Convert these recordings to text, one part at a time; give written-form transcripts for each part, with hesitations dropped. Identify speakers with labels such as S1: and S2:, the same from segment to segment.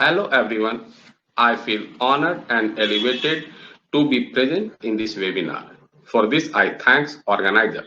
S1: Hello everyone. I feel honored and elevated to be present in this webinar. For this, I thanks organizer.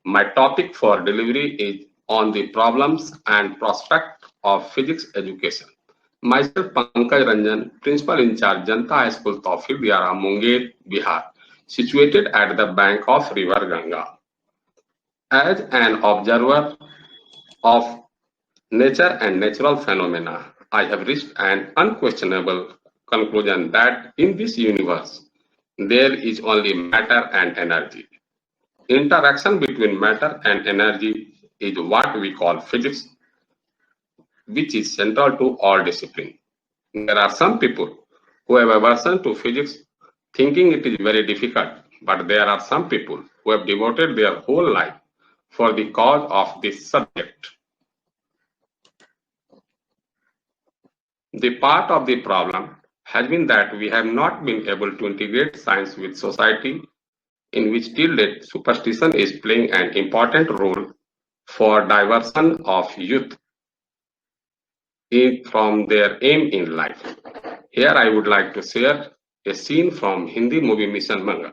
S1: My topic for delivery is on the problems and prospect of physics education. Myself Pankaj Ranjan, Principal in charge Janta High School Tawfiq Diara, Munger, Bihar, situated at the bank of River Ganga. As an observer of nature and natural phenomena, I have reached an unquestionable conclusion that in this universe, there is only matter and energy. Interaction between matter and energy is what we call physics, which is central to all discipline. There are some people who have aversion to physics, thinking it is very difficult, but there are some people who have devoted their whole life for the cause of this subject. The part of the problem has been that we have not been able to integrate science with society, in which till date superstition is playing an important role for diversion of youth from their aim in life. Here I would like to share a scene from Hindi movie Mission Mangal.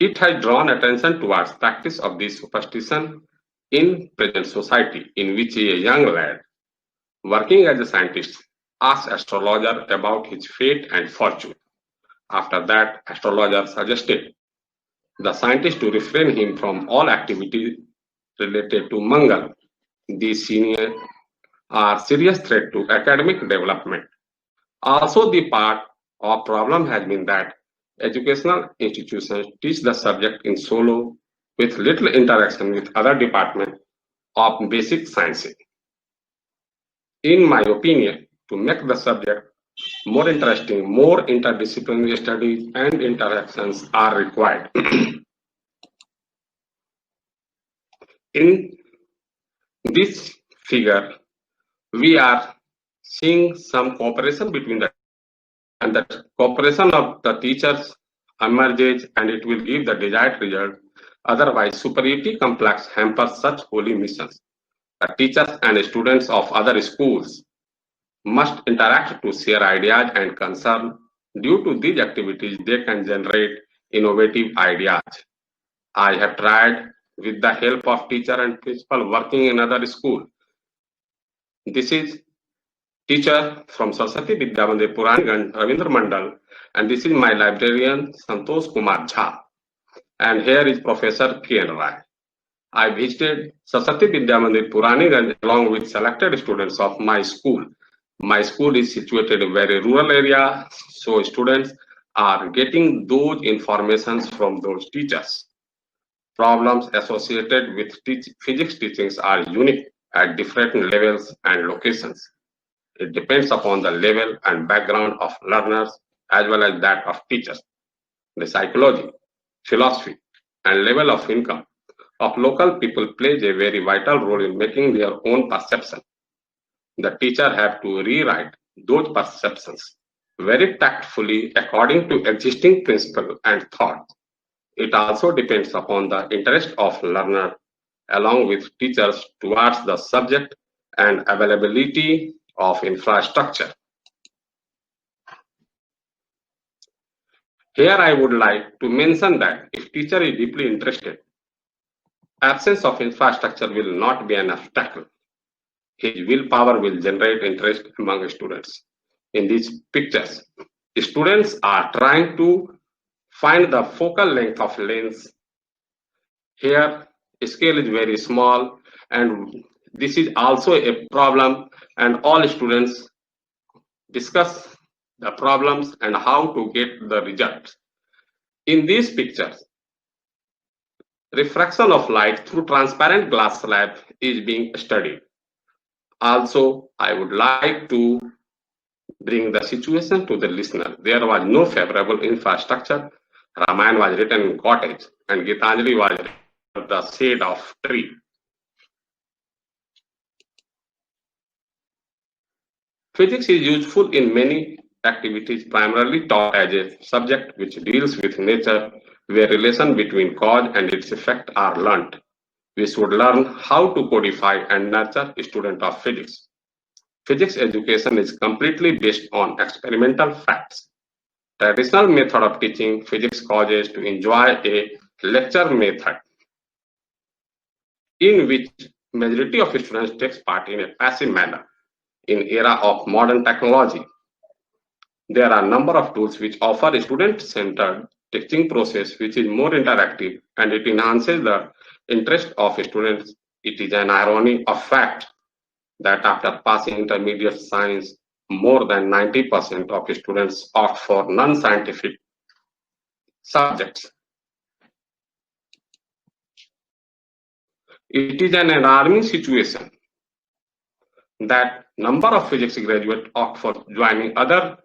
S1: It has drawn attention towards practice of this superstition in present society, in which a young lad working as a scientist asked astrologer about his fate and fortune. After that, astrologer suggested the scientist to refrain him from all activity related to Mangal. These senior are serious threat to academic development. Also, the part of problem has been that educational institutions teach the subject in solo with little interaction with other departments of basic sciences. In my opinion, to make the subject more interesting, more interdisciplinary studies and interactions are required. In this figure, we are seeing some cooperation between the cooperation of the teachers emerges and it will give the desired result. Otherwise, superiority complex hampers such holy missions. The teachers and students of other schools must interact to share ideas and concern. Due to these activities, they can generate innovative ideas. I have tried with the help of teacher and principal working in other school. This is teacher from Saraswati Vidya Mandir Puraniganj, Ravindra Mandal, and this is my librarian Santosh Kumar Jha. And here is Professor K.N. Rai. I visited Saraswati Vidya Mandir Puraniganj along with selected students of my school. My school is situated in a very rural area, so students are getting those informations from those teachers. Problems associated with physics teachings are unique at different levels and locations. It depends upon the level and background of learners as well as that of teachers. The psychology, philosophy, and level of income of local people plays a very vital role in making their own perception. The teacher have to rewrite those perceptions very tactfully according to existing principle and thought. It also depends upon the interest of learner along with teachers towards the subject and availability of infrastructure. Here I would like to mention that if teacher is deeply interested, absence of infrastructure will not be an obstacle. His willpower will generate interest among students. In these pictures, students are trying to find the focal length of lens. Here, scale is very small, and this is also a problem, and all students discuss the problems and how to get the results. In these pictures, refraction of light through transparent glass slab is being studied. Also, I would like to bring the situation to the listener. There was no favorable infrastructure. Ramayana was written in cottage and Gitanjali was written in the shade of tree. Physics is useful in many activities, primarily taught as a subject which deals with nature, where relation between cause and its effect are learnt. We should learn how to codify and nurture students of physics. Physics education is completely based on experimental facts. Traditional method of teaching physics causes to enjoy a lecture method in which majority of students takes part in a passive manner. In era of modern technology, there are a number of tools which offer a student-centered teaching process which is more interactive and it enhances the interest of students. It is an irony of fact that after passing intermediate science, more than 90% of students opt for non-scientific subjects. It is an alarming situation that number of physics graduates opt for joining other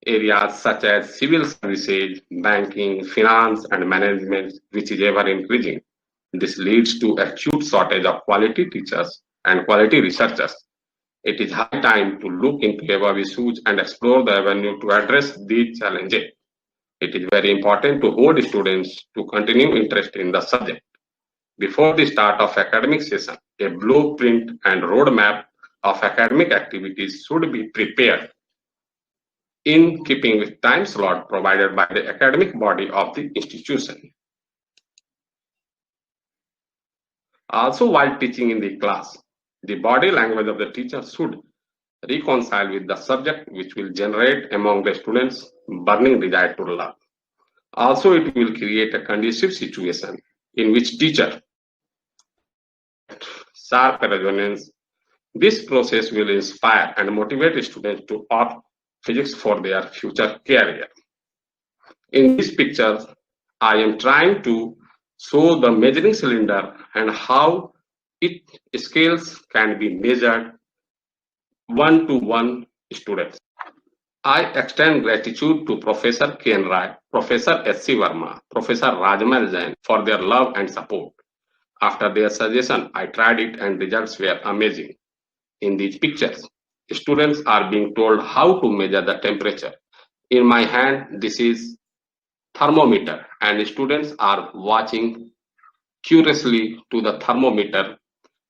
S1: areas such as civil services, banking, finance, and management, which is ever increasing. This leads to acute shortage of quality teachers and quality researchers. It is high time to look into above issues and explore the avenue to address these challenges. It is very important to hold students to continue interest in the subject. Before the start of academic session, a blueprint and roadmap of academic activities should be prepared in keeping with time slot provided by the academic body of the institution. Also, while teaching in the class, the body language of the teacher should reconcile with the subject, which will generate among the students burning desire to learn. Also, it will create a conducive situation in which teacher sharp resonance. This process will inspire and motivate students to opt physics for their future career. In this picture, I am trying to show the measuring cylinder and how its scales can be measured one-to-one students. I extend gratitude to Professor Ken Rai, Professor S.C. Verma, Professor Rajmal Jain for their love and support. After their suggestion, I tried it and results were amazing. In these pictures, students are being told how to measure the temperature. In my hand, this is thermometer and students are watching curiously to the thermometer,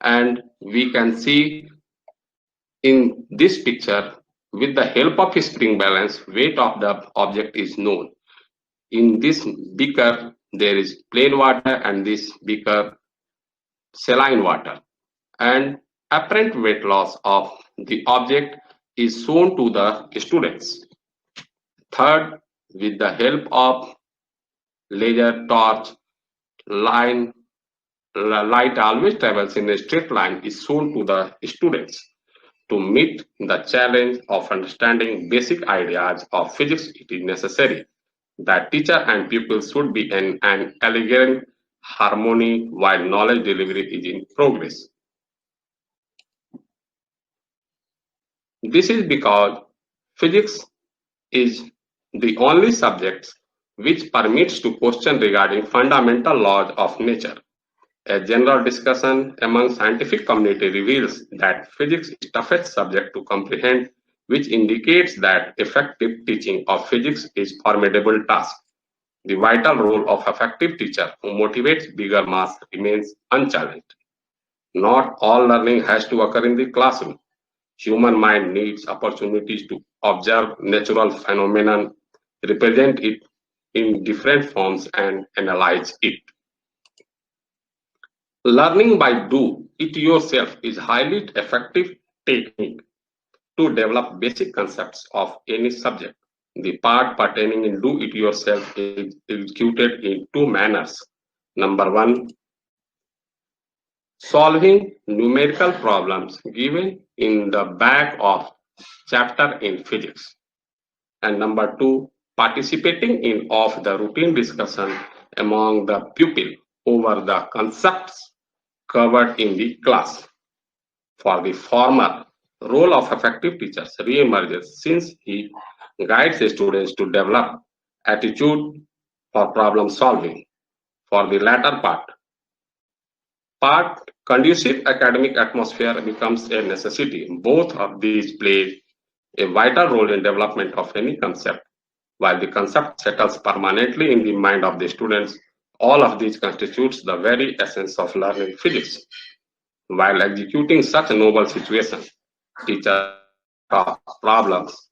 S1: and we can see in this picture with the help of spring balance, weight of the object is known. In this beaker, there is plain water and this beaker saline water, and apparent weight loss of the object is shown to the students. Third, with the help of laser torch, light always travels in a straight line is shown to the students. To meet the challenge of understanding basic ideas of physics, it is necessary that teacher and pupils should be in an elegant harmony while knowledge delivery is in progress. This is because physics is the only subject which permits to question regarding fundamental laws of nature. A general discussion among scientific community reveals that physics is toughest subject to comprehend, which indicates that effective teaching of physics is formidable task. The vital role of effective teacher who motivates bigger mass remains unchallenged. Not all learning has to occur in the classroom. Human mind needs opportunities to observe natural phenomenon, represent it in different forms, and analyze it. Learning by do it yourself is highly effective technique to develop basic concepts of any subject. The part pertaining in do it yourself is executed in two manners. Number one, solving numerical problems given in the back of chapter in physics. And number two, participating in of the routine discussion among the pupil over the concepts covered in the class. For the former, role of effective teachers re-emerges since he guides the students to develop attitude for problem solving. For the latter part, conducive academic atmosphere becomes a necessity. Both of these play a vital role in development of any concept. While the concept settles permanently in the mind of the students, all of these constitutes the very essence of learning physics. While executing such a noble situation, teachers of problems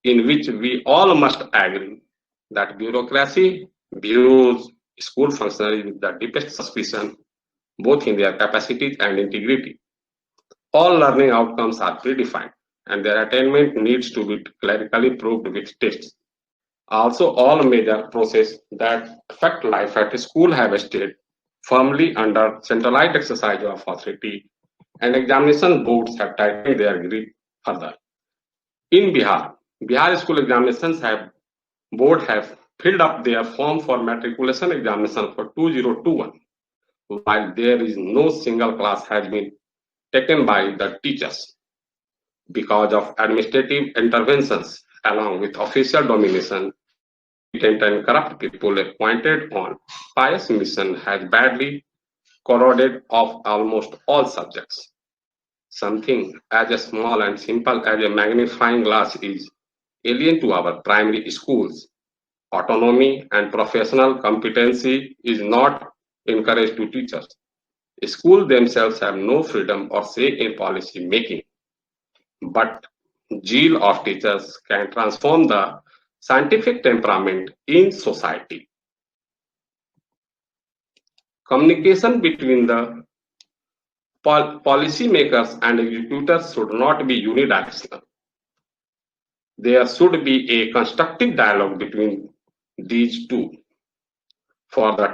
S1: in which we all must agree that bureaucracy views school functionaries with the deepest suspicion, both in their capacities and integrity. All learning outcomes are predefined, and their attainment needs to be clerically proved with tests. Also, all major processes that affect life at school have stayed firmly under centralized exercise of authority, and examination boards have tightened their grip further. In Bihar school examinations board have filled up their form for matriculation examination for 2021, while there is no single class has been taken by the teachers because of administrative interventions along with official domination. And corrupt people appointed on pious mission has badly corroded of almost all subjects. Something as small and simple as a magnifying glass is alien to our primary schools. Autonomy and professional competency is not encouraged to teachers. Schools themselves have no freedom or say in policy making, but zeal of teachers can transform the scientific temperament in society. Communication between the policymakers and executors should not be unidirectional. There should be a constructive dialogue between these two for the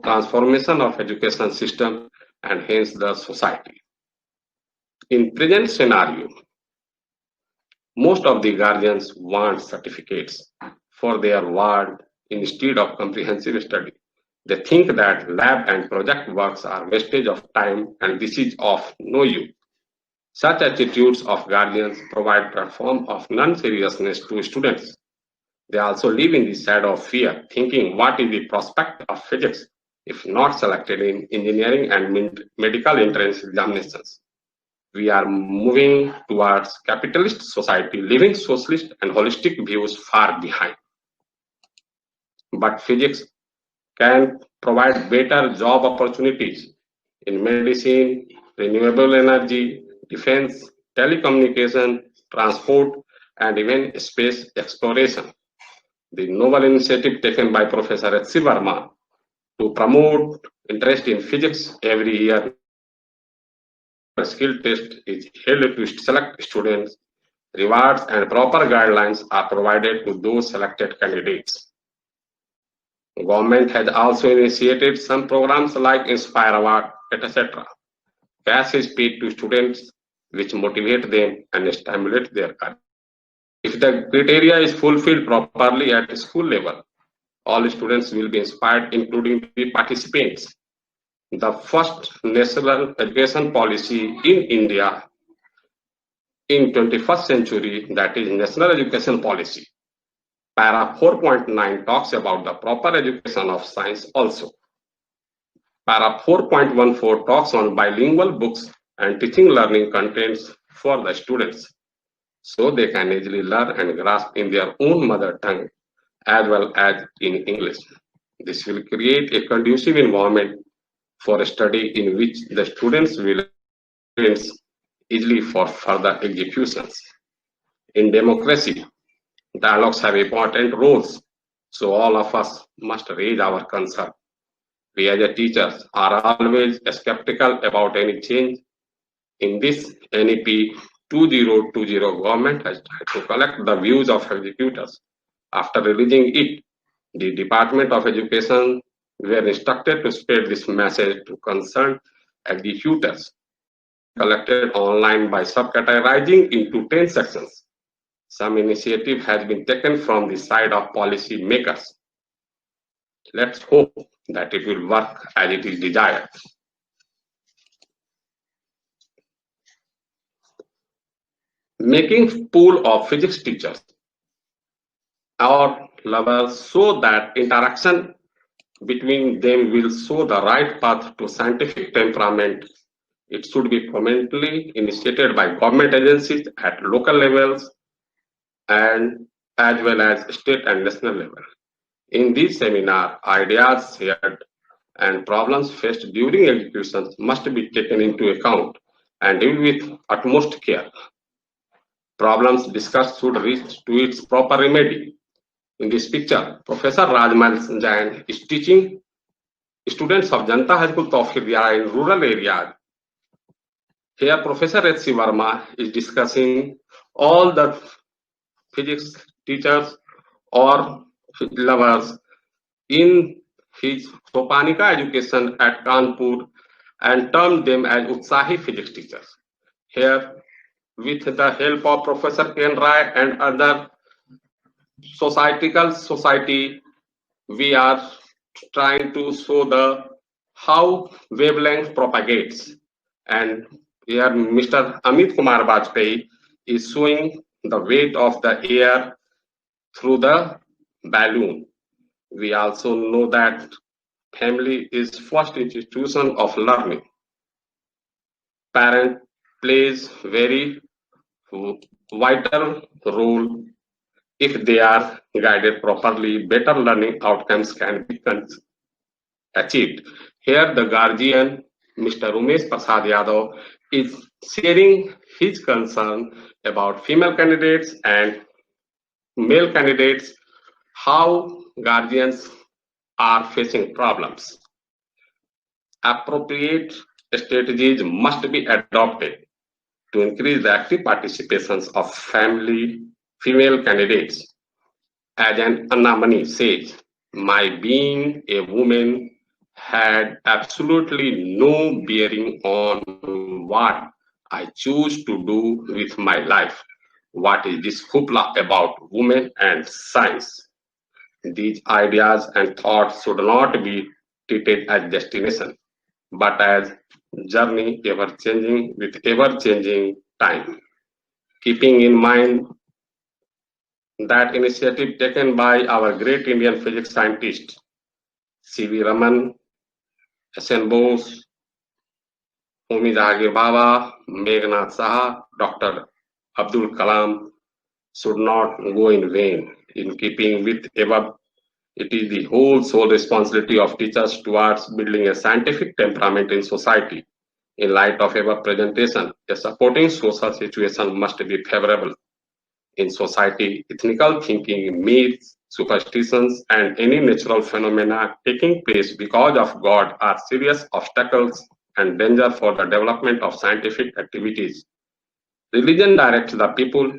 S1: transformation of education system and hence the society. In present scenario, most of the guardians want certificates for their ward instead of comprehensive study. They think that lab and project works are wastage of time and this is of no use. Such attitudes of guardians provide platform of non-seriousness to students. They also live in the shadow of fear, thinking what is the prospect of physics if not selected in engineering and medical entrance examinations. We are moving towards capitalist society, leaving socialist and holistic views far behind. But physics can provide better job opportunities in medicine, renewable energy, defense, telecommunication, transport, and even space exploration. The novel initiative taken by Professor H.C. Verma to promote interest in physics every year. A skill test is held to select students. Rewards and proper guidelines are provided to those selected candidates. The government has also initiated some programs like Inspire Award, etc. Cash is paid to students which motivate them and stimulate their career. If the criteria is fulfilled properly at school level, all students will be inspired, including the participants. The first national education policy in India in 21st century, that is National Education Policy. Para 4.9 talks about the proper education of science also. Para 4.14 talks on bilingual books and teaching learning contents for the students, so they can easily learn and grasp in their own mother tongue as well as in English. This will create a conducive environment for study in which the students will experience easily for further executions. In democracy, dialogues have important roles, so all of us must raise our concern. We as teachers are always skeptical about any change. In this NEP 2020, government has tried to collect the views of executors. After releasing it, the Department of Education were instructed to spread this message to concerned executors. Collected online by subcategorizing into 10 sections. Some initiative has been taken from the side of policy makers. Let's hope that it will work as it is desired. Making pool of physics teachers or lovers so that interaction between them will show the right path to scientific temperament. It should be permanently initiated by government agencies at local levels and as well as state and national level. In this seminar, ideas shared and problems faced during executions must be taken into account and deal with utmost care. Problems discussed should reach to its proper remedy. In this picture, Professor Rajmal Jain is teaching students of Janta High School Tawfiq Diara in rural areas. Here, Professor H.C. Verma is discussing all the physics teachers or lovers in his Sopanika education at Kanpur and termed them as Utsahi physics teachers. Here, with the help of Professor Ken Rai and other society, we are trying to show the how wavelength propagates. And here Mr. Amit Kumar Bajpayee is showing the weight of the air through the balloon. We also know that family is first institution of learning. Parent plays very vital role. If they are guided properly, better learning outcomes can be achieved. Here, the guardian, Mr. Umesh Prasad Yadav, is sharing his concern about female candidates and male candidates, how guardians are facing problems. Appropriate strategies must be adopted to increase the active participations of female candidates. As an Annamani says, my being a woman had absolutely no bearing on what I choose to do with my life. What is this hoopla about women and science? These ideas and thoughts should not be treated as destination, but as journey ever changing with ever changing time. Keeping in mind that initiative taken by our great Indian physics scientists C.V. Raman, S.N. Bose, Homi Jahangir Baba, Meghnad Saha, Dr. Abdul Kalam should not go in vain. In keeping with above, it is the whole sole responsibility of teachers towards building a scientific temperament in society. In light of above presentation, a supporting social situation must be favorable. In society, ethnical thinking, myths, superstitions, and any natural phenomena taking place because of God are serious obstacles and danger for the development of scientific activities. Religion directs the people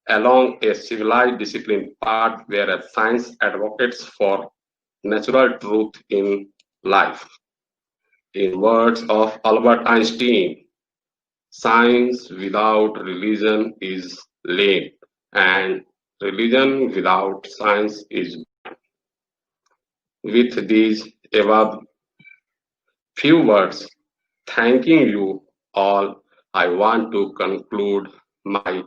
S1: along a civilized disciplined path, whereas science advocates for natural truth in life. In words of Albert Einstein, science without religion is lame, and religion without science is blind. With these above few words, thanking you all, I want to conclude my